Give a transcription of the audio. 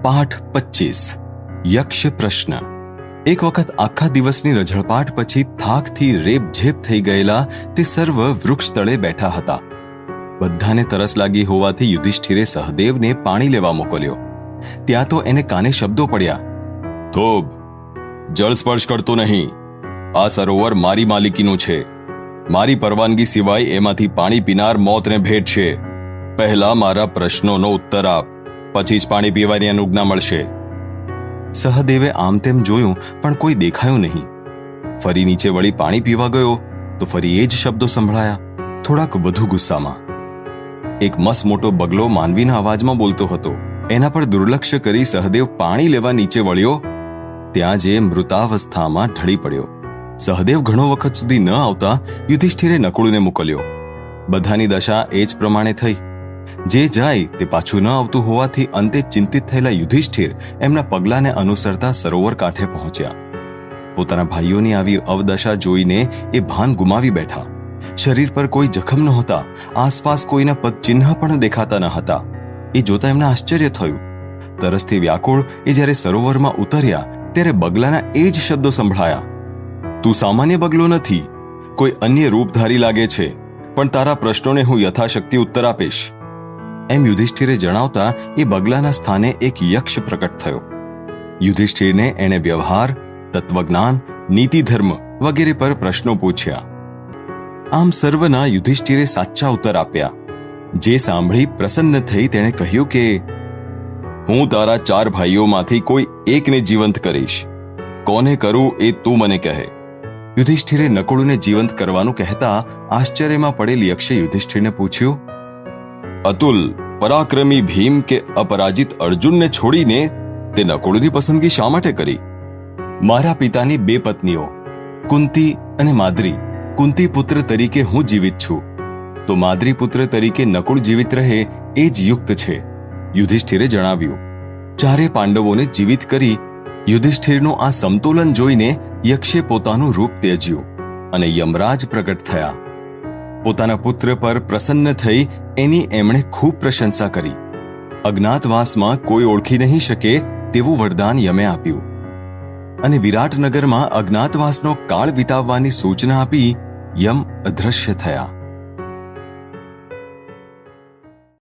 પાઠ 25 યક્ષ પ્રશ્ન. એક વખત આખા દિવસની રઝળપાટ પછી થાકથી રેબઝેબ થઈ ગયેલા તે સર્વ વૃક્ષ તળે બેઠા હતા. બધાને તરસ લાગી હોવાથી યુધિષ્ઠિરે સહદેવને પાણી લેવા મોકલ્યો. ત્યાં તો એને કાને શબ્દો પડ્યા, થોભ, જળ સ્પર્શ કરતો નહીં. આ સરોવર મારી માલિકીનું છે. મારી પરવાનગી સિવાય એમાંથી પાણી પીનાર મોતને ભેટશે. પહેલા મારા પ્રશ્નોનો ઉત્તર આપ, પછી જ પાણી પીવાની અનુજ્ઞા મળશે. સહદેવે આમ તેમ જોયું પણ કોઈ દેખાયું નહીં. ફરી નીચે વળી પાણી પીવા ગયો તો ફરી એ જ શબ્દો સંભળાયા, થોડાક વધુ ગુસ્સામાં. એક મસ મોટો બગલો માનવીના અવાજમાં બોલતો હતો. એના પર દુર્લક્ષ્ય કરી સહદેવ પાણી લેવા નીચે વળ્યો ત્યાં જે મૃતાવસ્થામાં ઢળી પડ્યો. સહદેવ ઘણો વખત સુધી ન આવતા યુધિષ્ઠિરે નકુળને મોકલ્યો. બધાની દશા એ જ પ્રમાણે થઈ. જે જાય તે પાછું ન આવતું હોવાથી અંતે ચિંતિત થયેલા યુધિષ્ઠિર એમના પગલાને અનુસરતા સરોવર કાંઠે પહોંચ્યા. પોતાના ભાઈઓની આવી અવદશા જોઈને એ ભાન ગુમાવી બેઠા. શરીર પર કોઈ જખમ નહોતા, આસપાસ કોઈના પદચિહ્ન પણ દેખાતા ન હતા. એ જોતા એમને આશ્ચર્ય થયું. તરસથી વ્યાકુળ એ જ્યારે સરોવરમાં ઉતર્યા ત્યારે બગલાના એ જ શબ્દો સંભળાયા, તું સામાન્ય બગલો નથી, કોઈ અન્ય રૂપધારી લાગે છે, પણ તારા પ્રશ્નોને હું યથાશક્તિ ઉત્તર આપીશ. એમ યુધિષ્ઠિરે જણાવતા એ બગલાના સ્થાને એક યક્ષ પ્રકટ થયો. યુધિષ્ઠિરને એણે વ્યવહાર, તત્વજ્ઞાન, નીતિધર્મ વગેરે પર પ્રશ્નો પૂછ્યા. આમ સર્વના યુધિષ્ઠિરે સાચા ઉત્તર આપ્યા. જે સાંભળી પ્રસન્ન થઈ તેણે કહ્યું કે હું તારા 4 ભાઈઓમાંથી કોઈ એકને જીવંત કરીશ. કોને કરું એ તું મને કહે. યુધિષ્ઠિરે નકુળને જીવંત કરવાનું કહેતા આશ્ચર્યમાં પડેલ યક્ષે યુધિષ્ઠિરને પૂછ્યું, અતુલ, પરાક્રમી ભીમ કે અપરાજિત અર્જુનને છોડીને તે નકુળની પસંદગી શા માટે કરી? મારા પિતાની 2 પત્નીઓ કુંતી અને માદ્રી. કુંતી પુત્ર તરીકે હું જીવિત છું, તો માદ્રી પુત્ર તરીકે નકુળ જીવિત રહે એ જ યુક્ત છે, યુધિષ્ઠિરે જણાવ્યું. 4 પાંડવોને જીવિત કરી યુધિષ્ઠિરનું આ સમતોલન જોઈને યક્ષે પોતાનું રૂપ ત્યજ્યું અને યમરાજ પ્રગટ થયા. પોતાના પુત્ર પર પ્રસન્ન થઈ એની એમણે ખૂબ પ્રશંસા કરી. અજ્ઞાતવાસમાં કોઈ ઓળખી નહીં શકે તેવું વરદાન યમે આપ્યું અને વિરાટનગરમાં અજ્ઞાતવાસનો કાળ વિતાવવાની સૂચના આપી યમ અદ્રશ્ય થયા.